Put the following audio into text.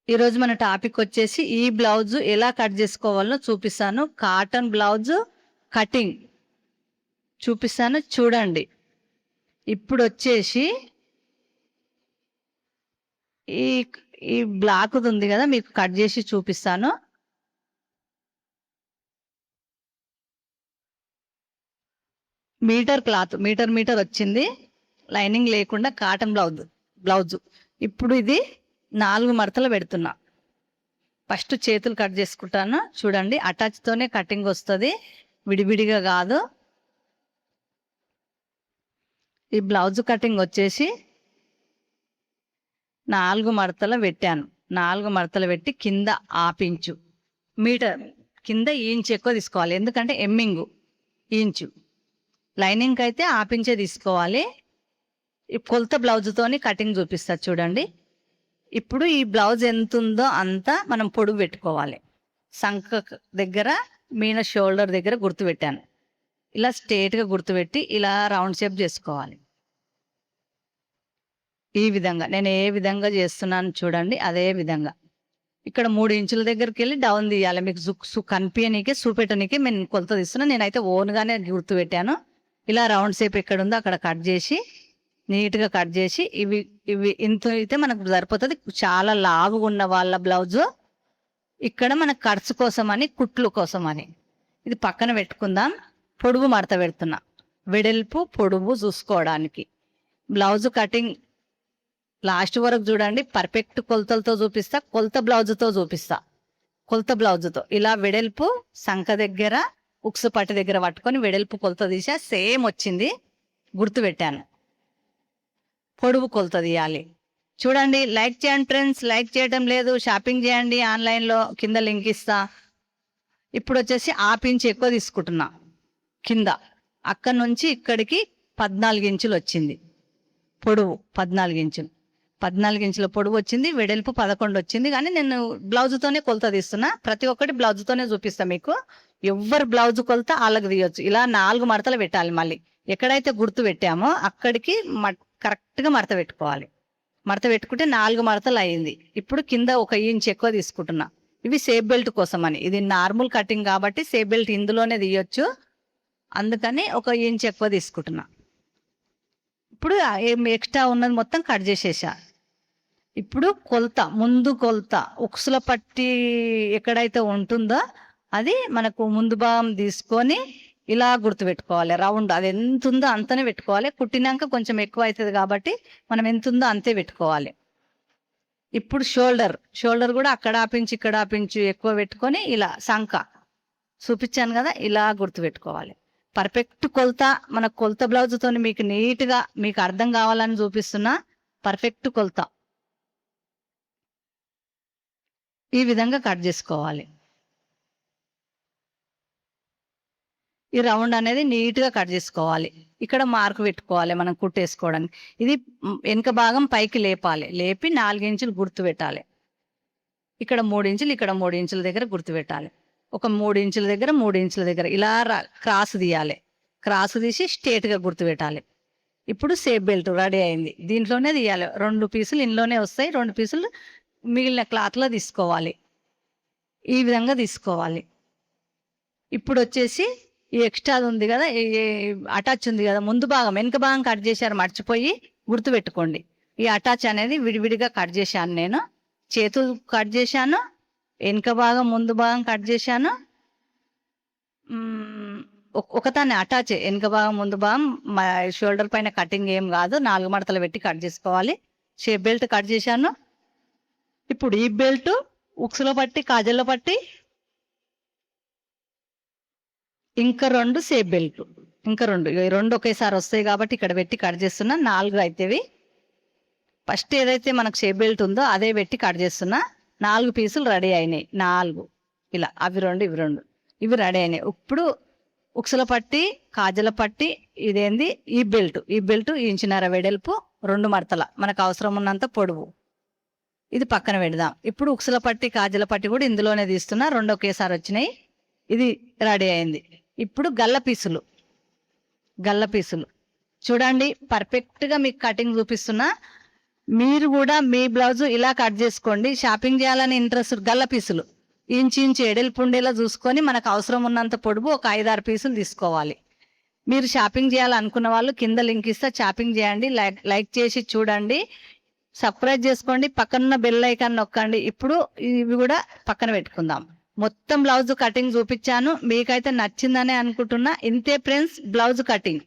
ఈరోజు మన టాపిక్ వచ్చేసి ఈ బ్లౌజ్ ఎలా కట్ చేసుకోవాలో చూపిస్తాను. కాటన్ బ్లౌజ్ కటింగ్ చూపిస్తాను, చూడండి. ఇప్పుడు వచ్చేసి ఈ ఈ బ్లాక్ ఉంది కదా, మీకు కట్ చేసి చూపిస్తాను. మీటర్ క్లాత్ మీటర్ వచ్చింది, లైనింగ్ లేకుండా కాటన్ బ్లౌజ్. ఇప్పుడు ఇది 4 మడతలు పెడుతున్నా. ఫస్ట్ చేతులు కట్ చేసుకుంటాను, చూడండి. అటాచ్తోనే కటింగ్ వస్తుంది, విడివిడిగా కాదు. ఈ బ్లౌజ్ కటింగ్ వచ్చేసి 4 మడతలు పెట్టాను. 4 మడతలు పెట్టి కింద ఆపించు మీటర్, కింద ఇంచు ఎక్కువ తీసుకోవాలి, ఎందుకంటే ఎమ్మింగ్ ఇంచు. లైనింగ్ అయితే ఆపించే తీసుకోవాలి. ఈ కొలత బ్లౌజ్తోని కటింగ్ చూపిస్తా, చూడండి. ఇప్పుడు ఈ బ్లౌజ్ ఎంత ఉందో అంతా మనం పొడుగు పెట్టుకోవాలి. సంక దగ్గర మీన షోల్డర్ దగ్గర గుర్తుపెట్టాను. ఇలా స్ట్రేట్గా గుర్తుపెట్టి ఇలా రౌండ్ షేప్ చేసుకోవాలి. ఈ విధంగా నేను ఏ విధంగా చేస్తున్నాను చూడండి, అదే విధంగా. ఇక్కడ 3 ఇంచుల దగ్గరికి వెళ్ళి డౌన్ తీయాలి. మీకు కనిపించనీకే చూపెట్టనీకే నేను కొలత తీస్తున్నా. నేనైతే ఓన్గానే గుర్తుపెట్టాను. ఇలా రౌండ్ షేప్ ఎక్కడ ఉందో అక్కడ కట్ చేసి నీట్గా కట్ చేసి ఇవి ఇంత అయితే మనకు సరిపోతుంది. చాలా లావుగా ఉన్న వాళ్ళ బ్లౌజు ఇక్కడ మనకు ఖర్చు కోసమని, కుట్లు కోసమని ఇది పక్కన పెట్టుకుందాం. పొడుగు మడత పెడుతున్నా, వెడల్పు పొడుగు చూసుకోవడానికి. బ్లౌజ్ కటింగ్ లాస్ట్ వరకు చూడండి, పర్ఫెక్ట్ కొలతలతో చూపిస్తా, కొలత బ్లౌజ్తో ఇలా వెడల్పు సంక దగ్గర ఉక్సు పట్టి దగ్గర పట్టుకొని వెడల్పు కొలత తీసా, సేమ్ వచ్చింది, గుర్తుపెట్టాను. పొడుగు కొలత తీయాలి, చూడండి. లైక్ చేయండి ఫ్రెండ్స్, లైక్ చేయడం లేదు, షాపింగ్ చేయండి ఆన్లైన్లో, కింద లింక్ ఇస్తా. ఇప్పుడు వచ్చేసి 1/2 ఇంచు ఎక్కువ తీసుకుంటున్నా. కింద అక్కడి నుంచి ఇక్కడికి 14 ఇంచులు వచ్చింది పొడవు. 14 ఇంచుల పొడవు వచ్చింది, వెడల్పు 11 వచ్చింది. కానీ నేను బ్లౌజ్తోనే కొలత తీస్తున్నా, ప్రతి ఒక్కటి బ్లౌజ్తోనే చూపిస్తా మీకు. ఎవరు బ్లౌజ్ కొలత వాళ్ళకి తీయొచ్చు. ఇలా 4 మడతలు పెట్టాలి. మళ్ళీ ఎక్కడైతే గుర్తు పెట్టామో అక్కడికి కరెక్ట్గా మడత పెట్టుకోవాలి. మడత పెట్టుకుంటే 4 మడతలు అయింది. ఇప్పుడు కింద 1 ఇంచు ఎక్కువ తీసుకుంటున్నా. ఇవి సేఫ్ బెల్ట్ కోసమని. ఇది నార్మల్ కటింగ్ కాబట్టి సేఫ్ బెల్ట్ ఇందులోనే తీయొచ్చు, అందుకని 1 ఇంచు ఎక్కువ తీసుకుంటున్నా. ఇప్పుడు ఎక్స్ట్రా ఉన్నది మొత్తం కట్ చేసేసా. ఇప్పుడు కొలత, ముందు కొలత ఉక్సుల పట్టి ఎక్కడైతే ఉంటుందో అది మనకు ముందు భాగం తీసుకొని ఇలా గుర్తుపెట్టుకోవాలి. రౌండ్ అది ఎంత ఉందో అంతనే పెట్టుకోవాలి. కుట్టినాక కొంచెం ఎక్కువ అవుతుంది కాబట్టి మనం ఎంత ఉందో అంతే పెట్టుకోవాలి. ఇప్పుడు షోల్డర్ కూడా అక్కడ ఆపించి ఇక్కడ ఆపించి ఎక్కువ పెట్టుకొని ఇలా సంక చూపించాను కదా, ఇలా గుర్తుపెట్టుకోవాలి. పర్ఫెక్ట్ కొలత, మన కొలత బ్లౌజ్తో మీకు నీట్గా మీకు అర్థం కావాలని చూపిస్తున్నా. పర్ఫెక్ట్ కొలత ఈ విధంగా కట్ చేసుకోవాలి. ఈ రౌండ్ అనేది నీట్గా కట్ చేసుకోవాలి. ఇక్కడ మార్క్ పెట్టుకోవాలి మనం కుట్టేసుకోవడానికి. ఇది వెనుక భాగం పైకి లేపి 4 ఇంచులు గుర్తు పెట్టాలి. ఇక్కడ 3 ఇంచులు, ఇక్కడ 3 ఇంచుల దగ్గర గుర్తు పెట్టాలి. ఒక 3 ఇంచుల దగ్గర 3 ఇంచుల దగ్గర ఇలా క్రాస్ తీయాలి. క్రాస్ తీసి స్ట్రేట్గా గుర్తు పెట్టాలి. ఇప్పుడు సేఫ్ బెల్ట్ రెడీ అయింది. దీంట్లోనే తీయాలి. 2 పీసులు ఇందులోనే వస్తాయి, 2 పీసులు మిగిలిన క్లాత్లో తీసుకోవాలి. ఈ విధంగా తీసుకోవాలి. ఇప్పుడు వచ్చేసి ఈ ఎక్స్ట్రా ఉంది కదా, అటాచ్ ఉంది కదా, ముందు భాగం వెనుక భాగం కట్ చేశారు మర్చిపోయి, గుర్తుపెట్టుకోండి. ఈ అటాచ్ అనేది విడివిడిగా కట్ చేశాను. నేను చేతులు కట్ చేశాను, వెనుక భాగం ముందు భాగం కట్ చేశాను. ఒకదాన్ని అటాచ్, వెనుక భాగం ముందు భాగం షోల్డర్ పైన కటింగ్ ఏం కాదు, 4 మడతలు పెట్టి కట్ చేసుకోవాలి. షేప్ బెల్ట్ కట్ చేశాను. ఇప్పుడు ఈ బెల్ట్ ఉక్సులో పట్టి, కాజల్లో పట్టి, ఇంకా 2 సేఫ్ బెల్ట్, ఇంకా 2 ఒకేసారి వస్తాయి కాబట్టి ఇక్కడ పెట్టి కట్ చేస్తున్నా. 4 అయితేవి. ఫస్ట్ ఏదైతే మనకు సేఫ్ బెల్ట్ ఉందో అదే పెట్టి కట్ చేస్తున్నా. 4 పీసులు రెడీ అయినాయి. 4 ఇలా, అవి 2 ఇవి 2 ఇవి రెడీ అయినాయి. ఇప్పుడు ఉక్సుల పట్టి, కాజల పట్టి, ఇదేంది ఈ బెల్ట్ 1.5 ఇంచున్నర వెడల్పు, 2 మడతల మనకు అవసరం ఉన్నంత పొడవు. ఇది పక్కన పెడదాం. ఇప్పుడు ఉక్సుల పట్టి, కాజల పట్టి కూడా ఇందులోనే తీస్తున్నా. 2 ఒకేసారి వచ్చినాయి. ఇది రెడీ అయింది. ఇప్పుడు గల్ల పీసులు చూడండి, పర్ఫెక్ట్గా మీకు కటింగ్ చూపిస్తున్నా. మీరు కూడా మీ బ్లౌజ్ ఇలా కట్ చేసుకోండి. షాపింగ్ చేయాలని ఇంట్రెస్ట్ గల్ల పీసులు ఇంచు ఎడల్పు ఉండేలా చూసుకొని మనకు అవసరం ఉన్నంత పొడుగు ఒక 5-6 పీసులు తీసుకోవాలి. మీరు షాపింగ్ చేయాలనుకున్న వాళ్ళు కింద లింక్ ఇస్తా, షాపింగ్ చేయండి. లైక్ చేసి చూడండి, సబ్స్క్రైబ్ చేసుకోండి, పక్కనున్న బెల్ ఐకాన్ నొక్కండి. ఇప్పుడు ఇవి కూడా పక్కన పెట్టుకుందాం. మొత్తం బ్లౌజ్ కటింగ్ చూపించాను, మీకైతే నచ్చిందనే అనుకుంటున్నా. ఇంతే ఫ్రెండ్స్ బ్లౌజ్ కటింగ్.